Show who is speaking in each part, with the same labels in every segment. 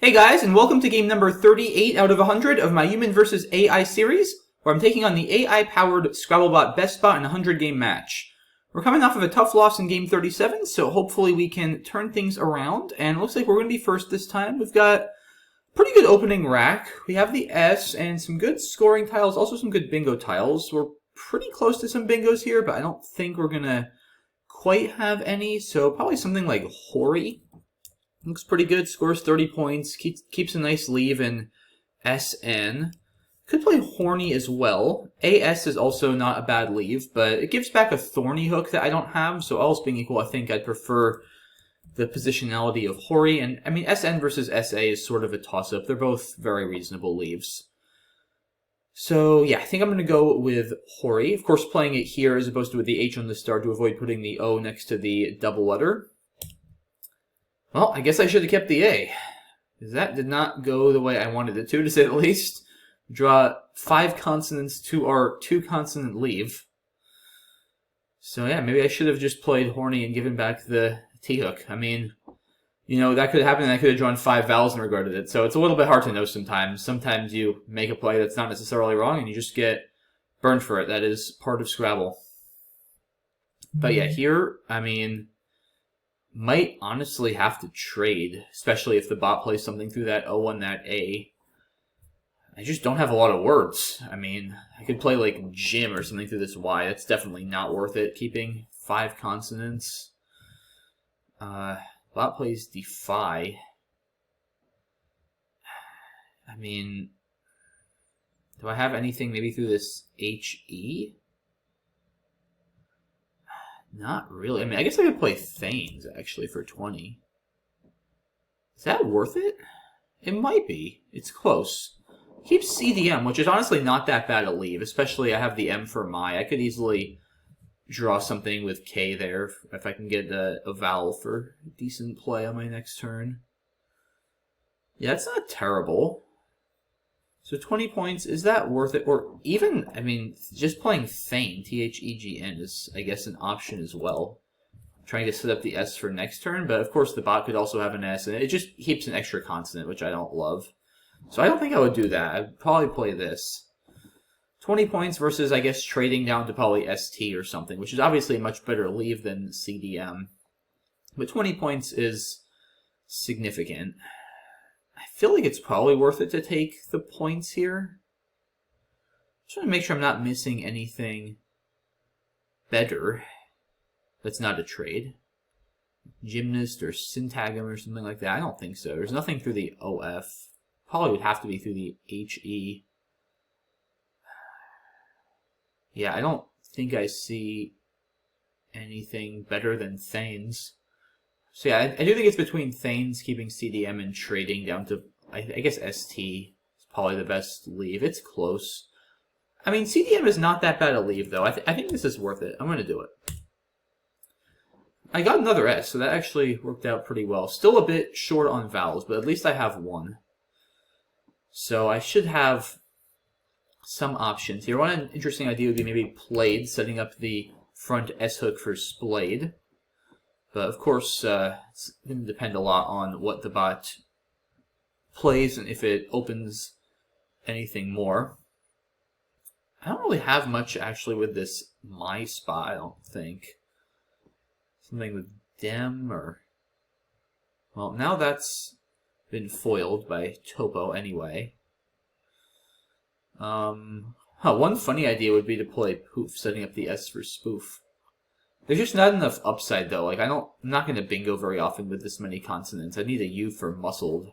Speaker 1: Hey guys, and welcome to game number 38 out of 100 of my Human vs. AI series, where I'm taking on the AI-powered Scrabblebot BestBot in a 100-game match. We're coming off of a tough loss in game 37, so hopefully we can turn things around, and it looks like we're going to be first this time. We've got a pretty good opening rack. We have the S and some good scoring tiles, also some good bingo tiles. We're pretty close to some bingos here, but I don't think we're going to quite have any, so probably something like Hori. Looks pretty good, scores 30 points, keeps a nice leave in SN. Could play Horny as well. AS is also not a bad leave, but it gives back a Thorny hook that I don't have, so all else being equal, I think I'd prefer the positionality of Hori. And I mean, SN versus SA is sort of a toss-up. They're both very reasonable leaves. So yeah, I think I'm going to go with Hori. Of course, playing it here as opposed to with the H on the start to avoid putting the O next to the double letter. Well, I guess I should have kept the A, because that did not go the way I wanted it to say the least. Draw 5 consonants to our 2-consonant leave. So yeah, maybe I should have just played Horny and given back the T-hook. I mean, you know, that could have happened and I could have drawn 5 vowels and regretted it. So it's a little bit hard to know sometimes. Sometimes you make a play that's not necessarily wrong and you just get burned for it. That is part of Scrabble. But yeah, here, I mean, might honestly have to trade, especially if the bot plays something through that O and that A. I just don't have a lot of words. I mean, I could play like Jim or something through this Y. That's definitely not worth it, keeping 5 consonants. Bot plays Defy. I mean, do I have anything maybe through this HE? Not really. I mean, I guess I could play Thanes, actually, for 20. Is that worth it? It might be. It's close. Keeps CDM, which is honestly not that bad a leave, especially I have the M for my. I could easily draw something with K there if I can get a vowel for decent play on my next turn. Yeah, it's not terrible. So 20 points, is that worth it? Or even, I mean, just playing Thane, T-H-E-G-N, is, I guess, an option as well. I'm trying to set up the S for next turn, but of course the bot could also have an S, and it just keeps an extra consonant, which I don't love. So I don't think I would do that. I'd probably play this. 20 points versus, I guess, trading down to probably ST or something, which is obviously a much better leave than CDM. But 20 points is significant. I feel like it's probably worth it to take the points here. Just want to make sure I'm not missing anything better that's not a trade. Gymnast or Syntagm or something like that. I don't think so. There's nothing through the OF. Probably would have to be through the HE. Yeah, I don't think I see anything better than Thanes. So yeah, I do think it's between Thanes keeping CDM and trading down to, I guess ST is probably the best leave. It's close. I mean, CDM is not that bad a leave, though. I think this is worth it. I'm going to do it. I got another S, so that actually worked out pretty well. Still a bit short on vowels, but at least I have one. So I should have some options here. One interesting idea would be maybe Played, setting up the front S hook for Splayed. But of course, it's going to depend a lot on what the bot plays and if it opens anything more. I don't really have much actually with this My spot, I don't think. Something with Dem or... Well, now that's been foiled by Topo anyway. One funny idea would be to play Poof, setting up the S for Spoof. There's just not enough upside, though. Like, I'm not going to bingo very often with this many consonants. I need a U for muscled,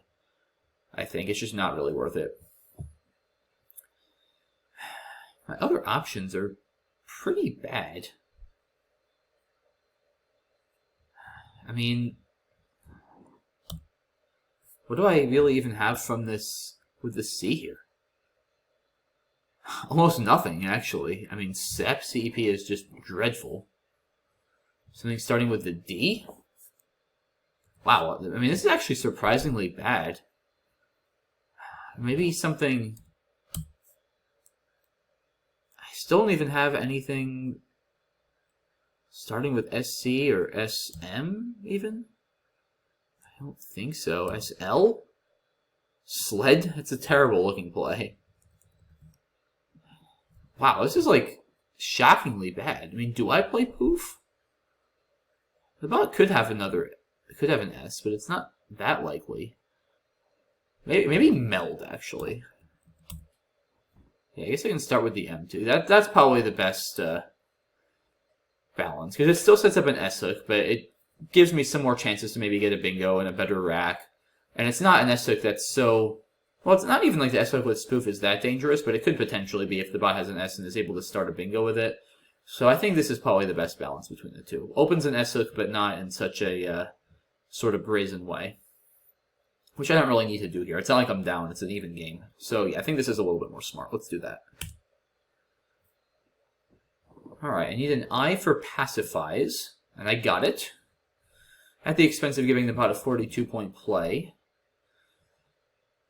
Speaker 1: I think. It's just not really worth it. My other options are pretty bad. I mean, what do I really even have from this with the C here? Almost nothing, actually. I mean, SEP, CEP is just dreadful. Something starting with the D? Wow, I mean, this is actually surprisingly bad. Maybe something... I still don't even have anything starting with SC or SM, even? I don't think so. SL? Sled? It's a terrible looking play. Wow, this is like shockingly bad. I mean, do I play Poof? The bot could have another, it could have an S, but it's not that likely. Maybe Meld, actually. Yeah, I guess I can start with the M2. That's probably the best balance, because it still sets up an S hook, but it gives me some more chances to maybe get a bingo and a better rack. And it's not an S hook that's so... Well, it's not even like the S hook with Spoof is that dangerous, but it could potentially be if the bot has an S and is able to start a bingo with it. So I think this is probably the best balance between the two. Opens an S hook, but not in such a sort of brazen way. Which I don't really need to do here. It's not like I'm down, it's an even game. So yeah, I think this is a little bit more smart. Let's do that. Alright, I need an I for pacifies, and I got it. At the expense of giving the bot a 42-point play.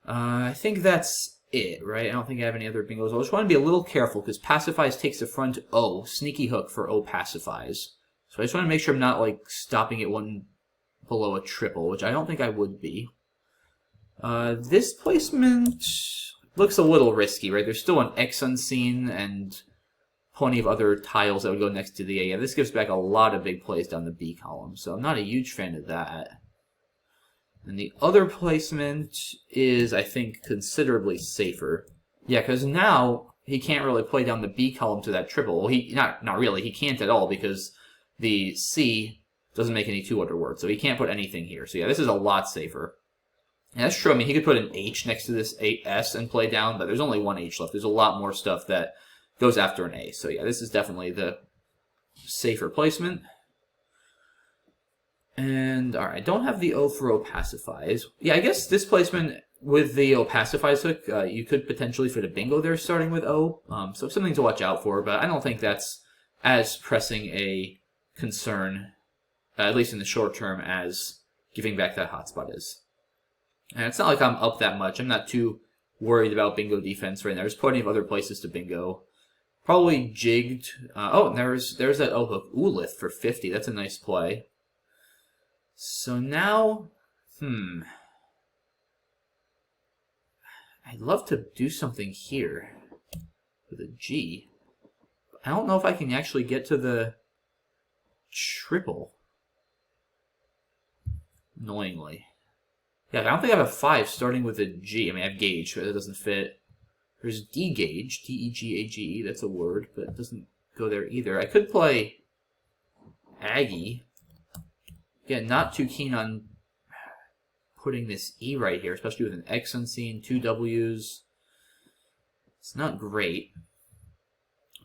Speaker 1: I think that's it, right? I don't think I have any other bingos. I just want to be a little careful, because pacifies takes the front O. Sneaky hook for O pacifies. So I just want to make sure I'm not, like, stopping it one below a triple, which I don't think I would be. This placement looks a little risky, right? There's still an X unseen and plenty of other tiles that would go next to the A. Yeah, this gives back a lot of big plays down the B column, so I'm not a huge fan of that. And the other placement is, I think, considerably safer. Yeah, because now he can't really play down the B column to that triple. Well, not really, he can't at all, because the C doesn't make any two other words, so he can't put anything here. So yeah, this is a lot safer. And that's true. I mean, he could put an H next to this S and play down, but there's only one H left. There's a lot more stuff that goes after an A. So yeah, this is definitely the safer placement. And, alright, I don't have the O for O pacifies. Yeah, I guess this placement with the O pacifies hook, you could potentially fit a bingo there starting with O. So something to watch out for, but I don't think that's as pressing a concern, at least in the short term, as giving back that hotspot is. And it's not like I'm up that much. I'm not too worried about bingo defense right now. There's plenty of other places to bingo. Probably jigged. Oh, and there's that O hook. Oolith for 50. That's a nice play. So now, I'd love to do something here with a G. I don't know if I can actually get to the triple. Annoyingly. Yeah, I don't think I have a 5 starting with a G. I mean, I have gauge, but it doesn't fit. There's D-gauge, D-E-G-A-G-E, that's a word, but it doesn't go there either. I could play Aggie. Again, not too keen on putting this E right here, especially with an X unseen, 2 W's. It's not great.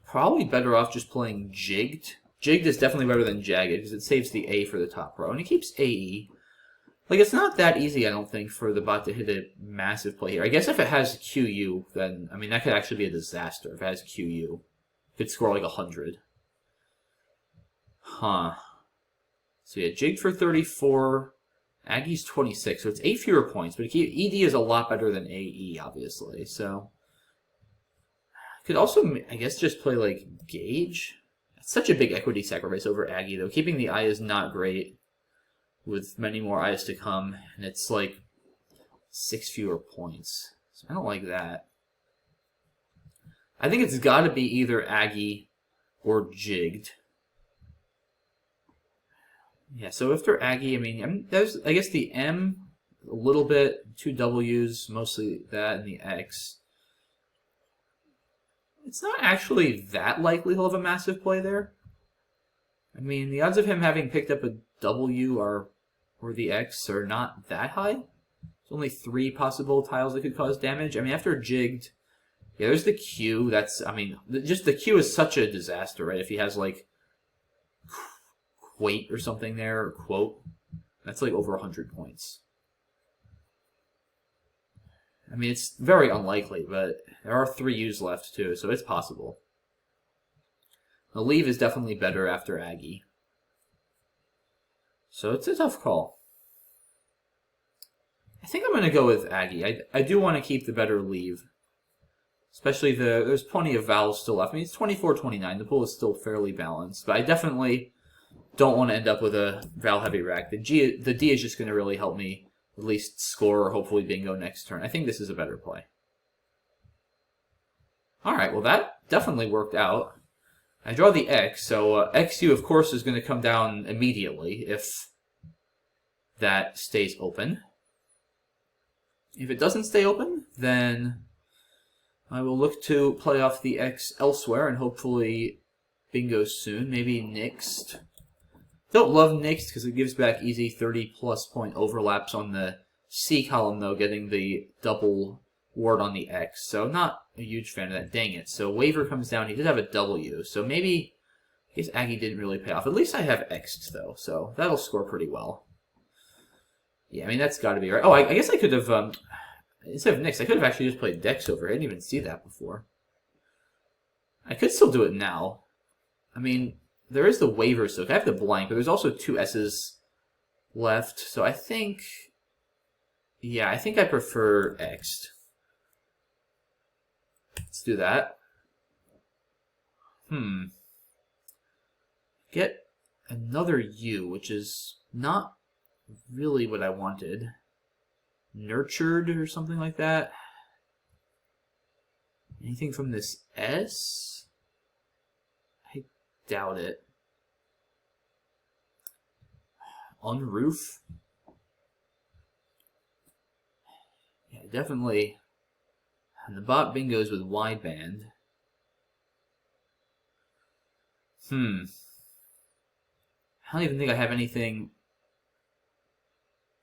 Speaker 1: Probably better off just playing Jigged. Jigged is definitely better than Jagged, because it saves the A for the top row, and it keeps AE. Like, it's not that easy, I don't think, for the bot to hit a massive play here. I guess if it has QU, then, I mean, that could actually be a disaster if it has QU. It could score like 100. Huh. So yeah, jigged for 34. Aggie's 26, so it's 8 fewer points, but ED is a lot better than AE, obviously, so... I could also, I guess, just play, like, Gauge. It's such a big equity sacrifice over Aggie, though. Keeping the I is not great, with many more I's to come, and it's, like, 6 fewer points. So I don't like that. I think it's got to be either Aggie or Jigged. Yeah, so after Aggie, I mean, there's, I guess, the M, a little bit, 2 W's, mostly that, and the X. It's not actually that likely he'll have a massive play there. I mean, the odds of him having picked up a W or the X are not that high. There's only 3 possible tiles that could cause damage. I mean, after Jigged, yeah, there's the Q. That's, I mean, just the Q is such a disaster, right? If he has, like, Quate or something there, or Quote, that's like over 100 points. I mean, it's very unlikely, but there are 3 U's left, too, so it's possible. The leave is definitely better after Aggie. So it's a tough call. I think I'm going to go with Aggie. I do want to keep the better leave. Especially there's plenty of vowels still left. I mean, it's 24-29. The pool is still fairly balanced, but I definitely don't want to end up with a vowel heavy rack. The D is just going to really help me at least score or hopefully bingo next turn. I think this is a better play. Alright, well that definitely worked out. I draw the X, so XU of course is going to come down immediately if that stays open. If it doesn't stay open, then I will look to play off the X elsewhere and hopefully bingo soon. Maybe Nixed. Don't love Nixed because it gives back easy 30+ point overlaps on the C column, though, getting the double ward on the X. So not a huge fan of that. Dang it. So Waver comes down. He did have a W. So maybe, I guess Aggie didn't really pay off. At least I have X'd, though. So that'll score pretty well. Yeah, I mean, that's got to be right. Oh, I guess I could have, instead of Nix, I could have actually just played Dex over. I didn't even see that before. I could still do it now. I mean, there is the Waver, so I have the blank, but there's also 2 S's left. So I think, yeah, I think I prefer X'd. Let's do that. Get another U, which is not really what I wanted. Nurtured or something like that. Anything from this S? I doubt it. Unroof? Yeah, definitely. And the bot bingos with wideband. I don't even think I have anything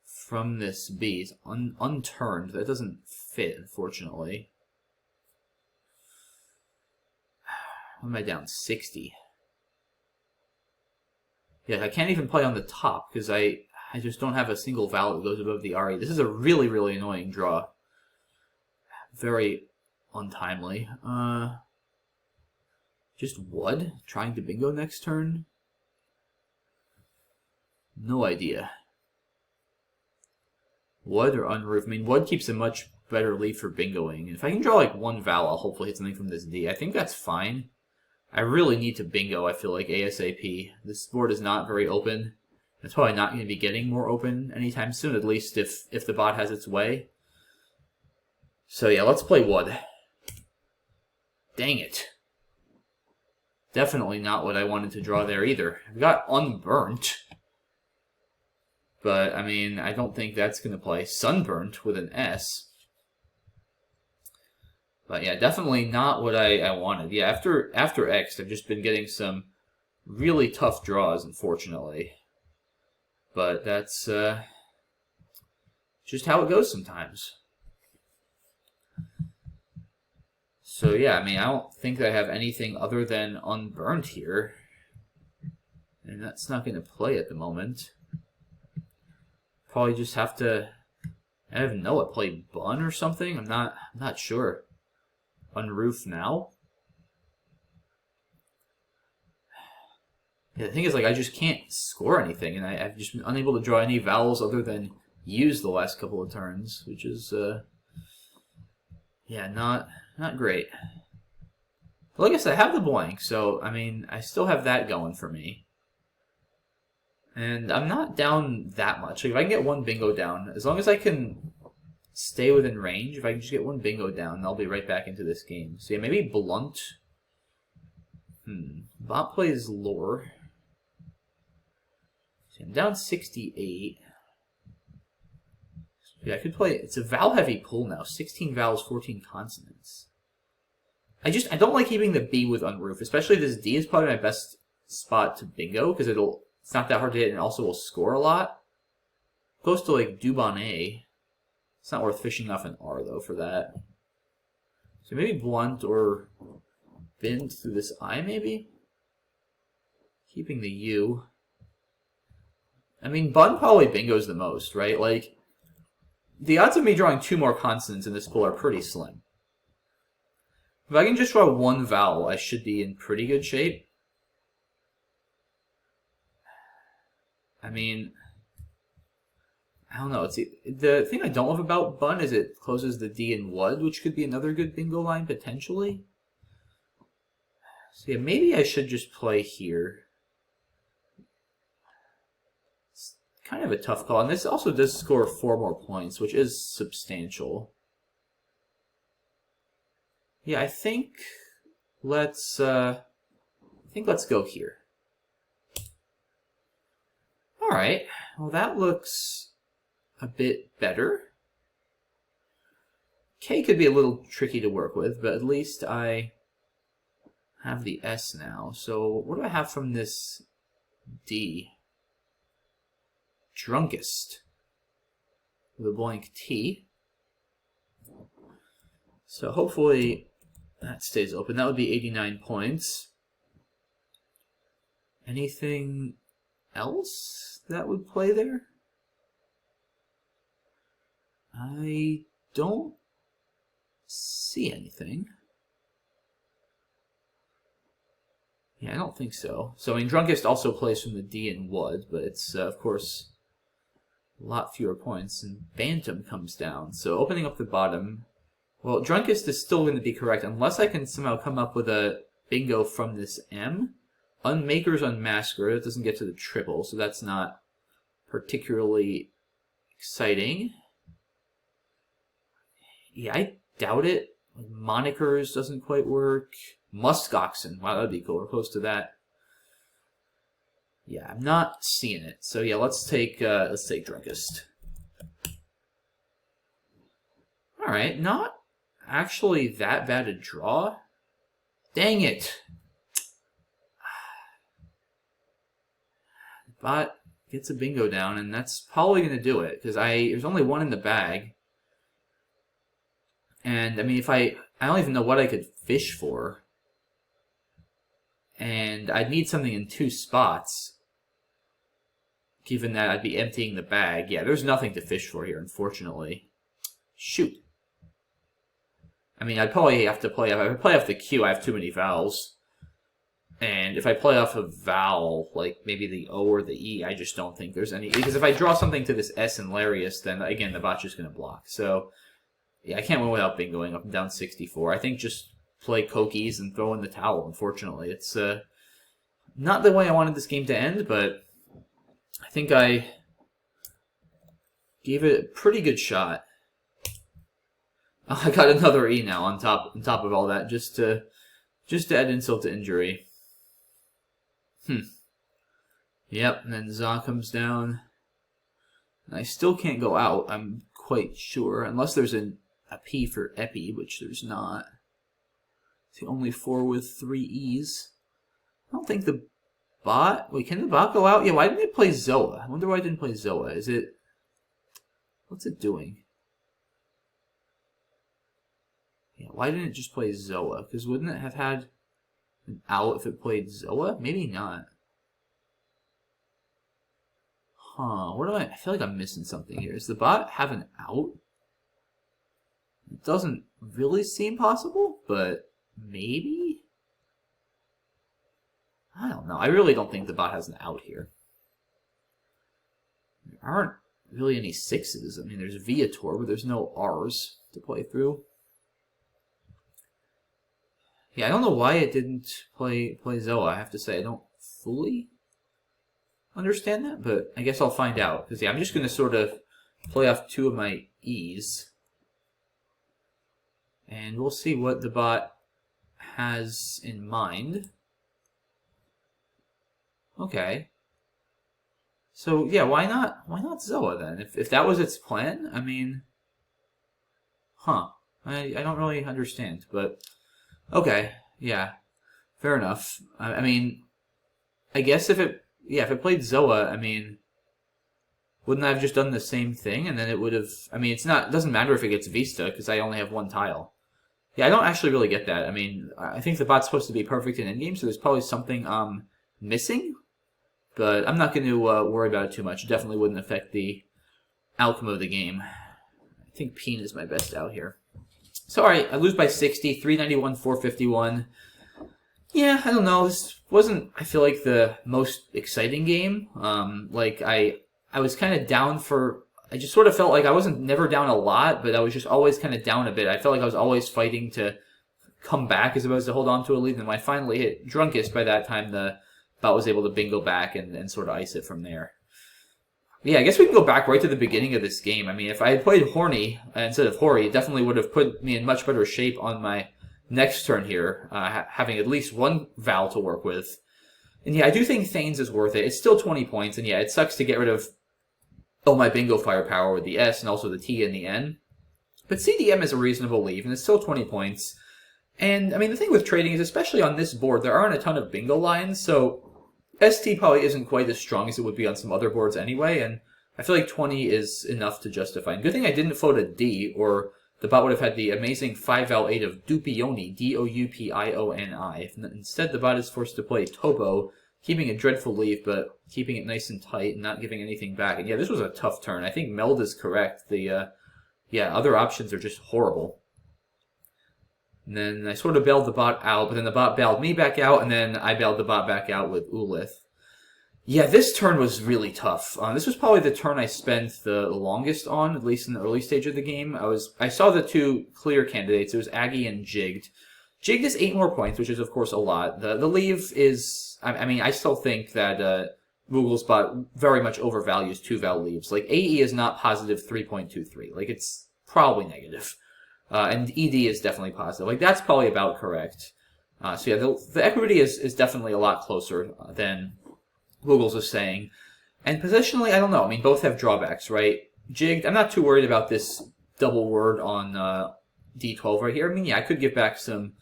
Speaker 1: from this B. It's unturned. That doesn't fit, unfortunately. What am I down? 60. Yeah, I can't even play on the top because I just don't have a single vowel that goes above the RE. This is a really, really annoying draw. Very untimely. Just Wood? Trying to bingo next turn? No idea. Wood or Unroof? I mean, Wood keeps a much better lead for bingoing. If I can draw like one vowel, I'll hopefully hit something from this D. I think that's fine. I really need to bingo, I feel like, ASAP. This board is not very open. It's probably not going to be getting more open anytime soon, at least if the bot has its way. So yeah, let's play Wood. Dang it. Definitely not what I wanted to draw there either. I've got Unburnt. But, I mean, I don't think that's going to play. Sunburnt with an S. But yeah, definitely not what I wanted. Yeah, after X, I've just been getting some really tough draws, unfortunately. But that's just how it goes sometimes. So yeah, I mean, I don't think I have anything other than Unburnt here. And that's not going to play at the moment. Probably just have to, I don't even know what, play Bun or something? I'm not sure. Unroof now? Yeah, the thing is, like, I just can't score anything, and I've just been unable to draw any vowels other than use the last couple of turns, which is, yeah, not great. But like I said, I have the blank, so, I mean, I still have that going for me. And I'm not down that much. Like, if I can get one bingo down, as long as I can stay within range, if I can just get one bingo down, I'll be right back into this game. So yeah, maybe Blunt. Bot plays Lore. So I'm down 68. Yeah, I could play, it's a vowel-heavy pull now. 16 vowels, 14 consonants. I don't like keeping the B with Unroof, especially this D is probably my best spot to bingo, because it's not that hard to hit and also will score a lot. Close to like Dubonnet. It's not worth fishing off an R though for that. So maybe Blunt or Bend through this I maybe? Keeping the U. I mean, Bun probably bingos the most, right? Like, the odds of me drawing 2 more consonants in this pool are pretty slim. If I can just draw one vowel, I should be in pretty good shape. I mean, I don't know. The thing I don't love about Bun is it closes the D in Wood, which could be another good bingo line, potentially. So yeah, maybe I should just play here. It's kind of a tough call. And this also does score 4 more points, which is substantial. Yeah, I think let's go here. All right. Well, that looks a bit better. K could be a little tricky to work with, but at least I have the S now. So what do I have from this D? Drunkest with a blank T. So hopefully that stays open. That would be 89 points. Anything else that would play there? I don't see anything. Yeah, I don't think so. So, I mean, Drunkest also plays from the D and would, but it's, of course, a lot fewer points. And Bantam comes down. So, opening up the bottom, well, Drunkest is still going to be correct, unless I can somehow come up with a bingo from this M. Unmaker's Unmasker, it doesn't get to the triple, so that's not particularly exciting. Yeah, I doubt it. Monikers doesn't quite work. Muskoxen, wow, that'd be cool. We're close to that. Yeah, I'm not seeing it. So yeah, let's take Drunkest. All right, not actually that bad a draw. Dang it! Bot gets a bingo down, and that's probably gonna do it because there's only one in the bag. And, I mean, I don't even know what I could fish for. And I'd need something in 2 spots. Given that I'd be emptying the bag. Yeah, there's nothing to fish for here, unfortunately. Shoot. I mean, I'd probably have to play off... If I play off the Q, I have too many vowels. And if I play off a vowel, like maybe the O or the E, I just don't think there's any... Because if I draw something to this S in Larius, then, again, the bot's just going to block. So... Yeah, I can't win without bingoing up and down 64. I think just play Kokies and throw in the towel, unfortunately. It's not the way I wanted this game to end, but I think I gave it a pretty good shot. Oh, I got another E now on top of all that, just to add insult to injury. Yep, and then Za comes down. And I still can't go out, I'm quite sure, unless there's a P for Epi, which there's not. It's the only 4 with 3 E's. I don't think the bot... Wait, can the bot go out? Yeah, why didn't it play Zoa? I wonder why it didn't play Zoa. Is it... What's it doing? Yeah, why didn't it just play Zoa? Because wouldn't it have had an out if it played Zoa? Maybe not. Huh, what do I feel like I'm missing something here. Does the bot have an out? It doesn't really seem possible, but maybe? I don't know. I really don't think the bot has an out here. There aren't really any 6s. I mean, there's Viator, but there's no R's to play through. Yeah, I don't know why it didn't play Zoa. I have to say, I don't fully understand that, but I guess I'll find out. Because, yeah, I'm just going to sort of play off 2 of my E's. And we'll see what the bot has in mind. Okay. So, yeah, why not Zoa then? If that was its plan, I mean... Huh. I don't really understand, but... Okay, yeah. Fair enough. I mean... I guess if it played Zoa, I mean... Wouldn't I have just done the same thing? And then it would have... I mean, it doesn't matter if it gets Vista, because I only have 1 tile. Yeah, I don't actually really get that. I mean, I think the bot's supposed to be perfect in endgame, so there's probably something missing. But I'm not going to worry about it too much. It definitely wouldn't affect the outcome of the game. I think Peen is my best out here. So, alright, I lose by 60, 391, 451. Yeah, I don't know. This wasn't, I feel like, the most exciting game. Like, I was kind of down for... I just sort of felt like I wasn't never down a lot, but I was just always kind of down a bit. I felt like I was always fighting to come back as opposed to hold on to a lead. And when I finally hit Drunkest, by that time the bot was able to bingo back and sort of ice it from there. Yeah, I guess we can go back right to the beginning of this game. I mean, if I had played Horny instead of Hori, it definitely would have put me in much better shape on my next turn here, having at least one Val to work with. And yeah, I do think Thanes is worth it. It's still 20 points, and yeah, it sucks to get rid of all my bingo firepower with the S and also the T and the N. But CDM is a reasonable leave, and it's still 20 points. And, I mean, the thing with trading is, especially on this board, there aren't a ton of bingo lines, so ST probably isn't quite as strong as it would be on some other boards anyway, and I feel like 20 is enough to justify. And good thing I didn't vote a D, or the bot would have had the amazing 5Val8 of Dupioni, D-O-U-P-I-O-N-I. Instead, the bot is forced to play Tobo, keeping a dreadful leave, but keeping it nice and tight and not giving anything back. And yeah, this was a tough turn. I think Meld is correct. The, other options are just horrible. And then I sort of bailed the bot out, but then the bot bailed me back out, and then I bailed the bot back out with Ulith. Yeah, this turn was really tough. This was probably the turn I spent the longest on, at least in the early stage of the game. I saw the two clear candidates. It was Aggie and Jigged. Jigged is 8 more points, which is, of course, a lot. The leave is... I mean, I still think that Google's bot very much overvalues 2-val leaves. Like, AE is not positive 3.23. Like, it's probably negative. And ED is definitely positive. Like, that's probably about correct. So yeah, the equity is definitely a lot closer than Google's is saying. And positionally, I don't know. I mean, both have drawbacks, right? Jigged, I'm not too worried about this double word on D12 right here. I mean, yeah, I could give back some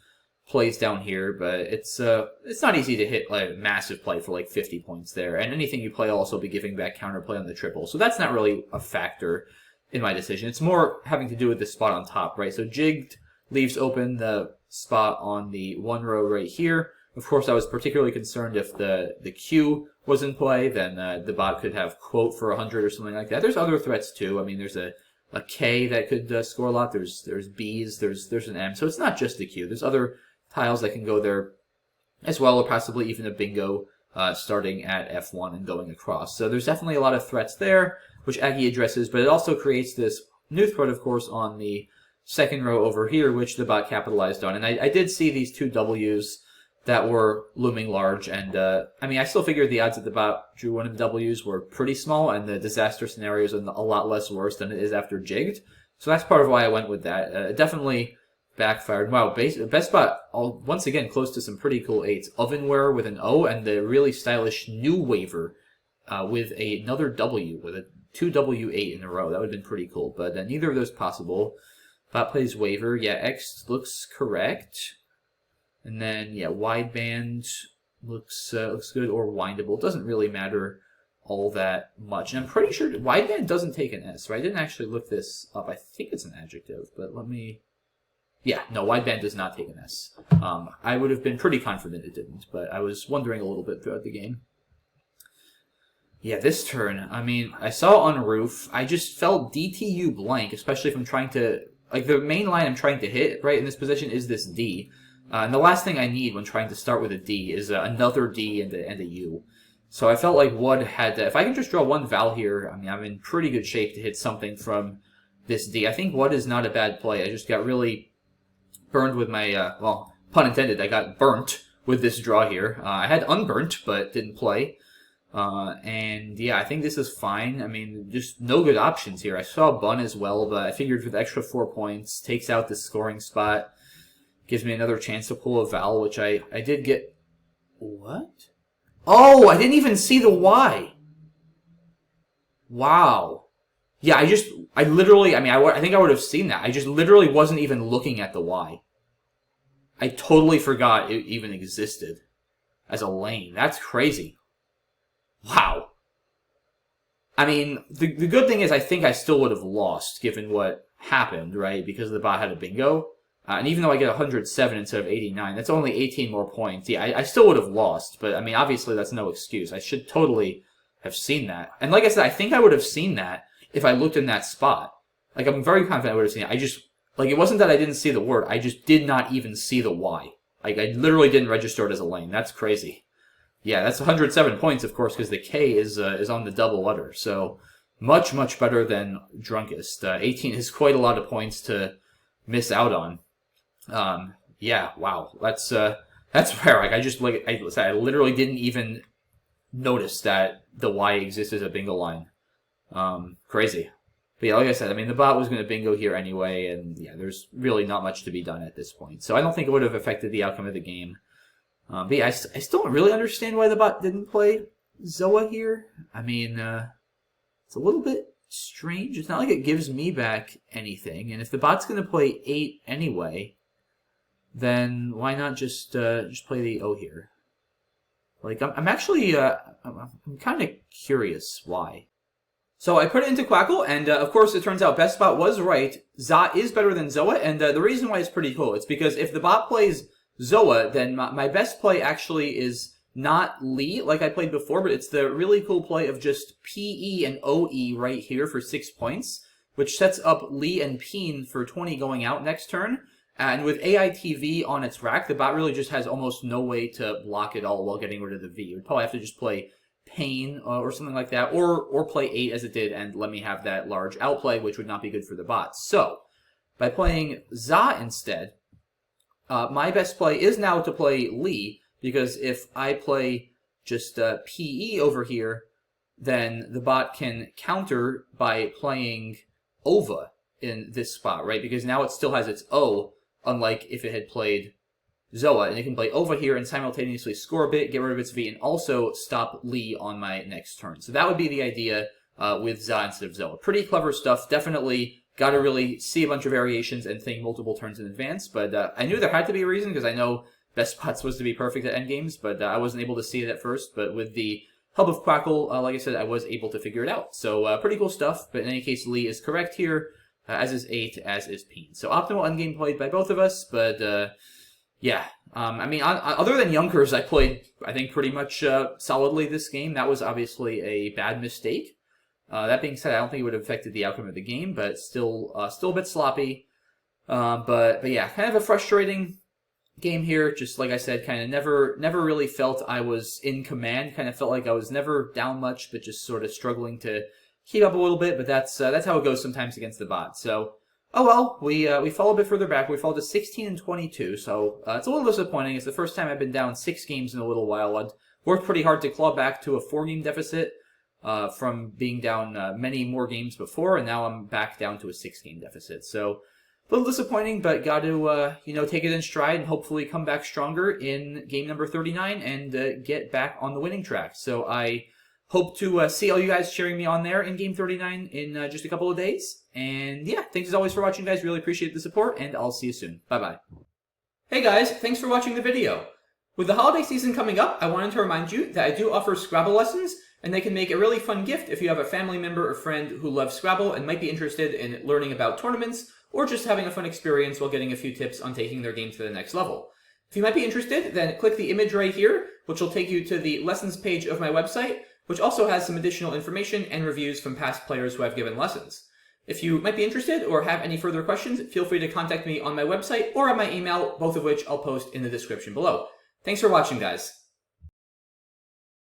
Speaker 1: plays down here, but it's not easy to hit like a massive play for like 50 points there. And anything you play will also be giving back counterplay on the triple. So that's not really a factor in my decision. It's more having to do with the spot on top, right? So Jigged leaves open the spot on the 1 row right here. Of course, I was particularly concerned if the Q was in play, then the bot could have quote for 100 or something like that. There's other threats too. I mean, there's a K that could score a lot. There's B's. There's an M. So it's not just the Q. There's other tiles that can go there as well, or possibly even a bingo starting at F1 and going across. So there's definitely a lot of threats there, which Aggie addresses, but it also creates this new threat, of course, on the second row over here, which the bot capitalized on. And I did see these two W's that were looming large, and I mean, I still figured the odds that the bot drew one of the W's were pretty small, and the disaster scenarios are a lot less worse than it is after Jigged. So that's part of why I went with that. It definitely backfired. Wow, BestBot, once again, close to some pretty cool 8s. Ovenware with an O, and the really stylish New Waiver with another W, with a 2W8 in a row. That would have been pretty cool, but neither of those possible. Bot plays Waiver. Yeah, X looks correct. And then, yeah, wideband looks good, or windable. It doesn't really matter all that much. And I'm pretty sure wideband doesn't take an S, right? I didn't actually look this up. I think it's an adjective, but let me... Yeah, no, wideband does not take an S. I would have been pretty confident it didn't, but I was wondering a little bit throughout the game. Yeah, this turn, I mean, I saw on roof, I just felt DTU blank, especially if I'm trying to... Like, the main line I'm trying to hit, right, in this position is this D. And the last thing I need when trying to start with a D is another D and a U. So I felt like Wood had to... If I can just draw one Val here, I mean, I'm in pretty good shape to hit something from this D. I think Wood is not a bad play. I just got really burned with my... well, pun intended, I got burnt with this draw here. I had unburnt, but didn't play. And yeah, I think this is fine. I mean, just no good options here. I saw Bun as well, but I figured with extra 4 points, takes out the scoring spot. Gives me another chance to pull a Val, which I did get... What? Oh, I didn't even see the Y. Wow. Yeah, I literally, I mean, I think I would have seen that. I just literally wasn't even looking at the Y. I totally forgot it even existed as a lane. That's crazy. Wow. I mean, the good thing is I think I still would have lost given what happened, right? Because the bot had a bingo. And even though I get 107 instead of 89, that's only 18 more points. Yeah, I still would have lost, but I mean, obviously that's no excuse. I should totally have seen that. And like I said, I think I would have seen that if I looked in that spot. Like, I'm very confident I would have seen it. Like, it wasn't that I didn't see the word, I just did not even see the Y. Like, I literally didn't register it as a lane. That's crazy. Yeah, that's 107 points, of course, because the K is on the double letter. So, much, much better than Drunkest. 18 is quite a lot of points to miss out on. Yeah, wow. That's rare. Like, I literally didn't even notice that the Y exists as a bingo line. Crazy. But yeah, like I said, I mean, the bot was going to bingo here anyway, and yeah, there's really not much to be done at this point. So I don't think it would have affected the outcome of the game. But yeah, I still don't really understand why the bot didn't play Zoa here. I mean, it's a little bit strange. It's not like it gives me back anything, and if the bot's going to play 8 anyway, then why not just play the O here? Like, I'm actually, I'm kind of curious why. So I put it into Quackle, and of course it turns out BestBot was right. Za is better than Zoa, and the reason why it's pretty cool, it's because if the bot plays Zoa, then my best play actually is not Lee, like I played before, but it's the really cool play of just PE and OE right here for 6 points, which sets up Lee and Peen for 20 going out next turn. And with AITV on its rack, the bot really just has almost no way to block it all while getting rid of the V. It would probably have to just play Pain or something like that, or play 8 as it did and let me have that large outplay, which would not be good for the bot. So, by playing Za instead, my best play is now to play Lee, because if I play just PE over here, then the bot can counter by playing OVA in this spot, right? Because now it still has its O, unlike if it had played Zoa, and it can play over here and simultaneously score a bit, get rid of its V, and also stop Lee on my next turn. So that would be the idea with Za instead of Zoa. Pretty clever stuff. Definitely got to really see a bunch of variations and think multiple turns in advance. But I knew there had to be a reason, because I know BestBot's supposed to be perfect at endgames, but I wasn't able to see it at first. But with the help of Quackle, like I said, I was able to figure it out. So pretty cool stuff. But in any case, Lee is correct here, as is 8, as is Peen. So optimal endgame played by both of us, but yeah, I mean, other than Junkers, I played, I think, pretty much solidly this game. That was obviously a bad mistake. That being said, I don't think it would have affected the outcome of the game, but still a bit sloppy. But yeah, kind of a frustrating game here. Just like I said, kind of never really felt I was in command. Kind of felt like I was never down much, but just sort of struggling to keep up a little bit. But that's how it goes sometimes against the bot. So. Oh well, we fall a bit further back. We fall to 16 and 22, so it's a little disappointing. It's the first time I've been down 6 games in a little while. I'd worked pretty hard to claw back to a 4-game deficit from being down many more games before, and now I'm back down to a 6-game deficit. So a little disappointing, but got to take it in stride and hopefully come back stronger in game number 39 and get back on the winning track. So I hope to see all you guys cheering me on there in Game 39 in just a couple of days. And yeah, thanks as always for watching, guys. Really appreciate the support, and I'll see you soon. Bye-bye. Hey guys, thanks for watching the video. With the holiday season coming up, I wanted to remind you that I do offer Scrabble lessons, and they can make a really fun gift if you have a family member or friend who loves Scrabble and might be interested in learning about tournaments, or just having a fun experience while getting a few tips on taking their game to the next level. If you might be interested, then click the image right here, which will take you to the lessons page of my website, which also has some additional information and reviews from past players who I've given lessons. If you might be interested or have any further questions, feel free to contact me on my website or on my email, both of which I'll post in the description below. Thanks for watching, guys.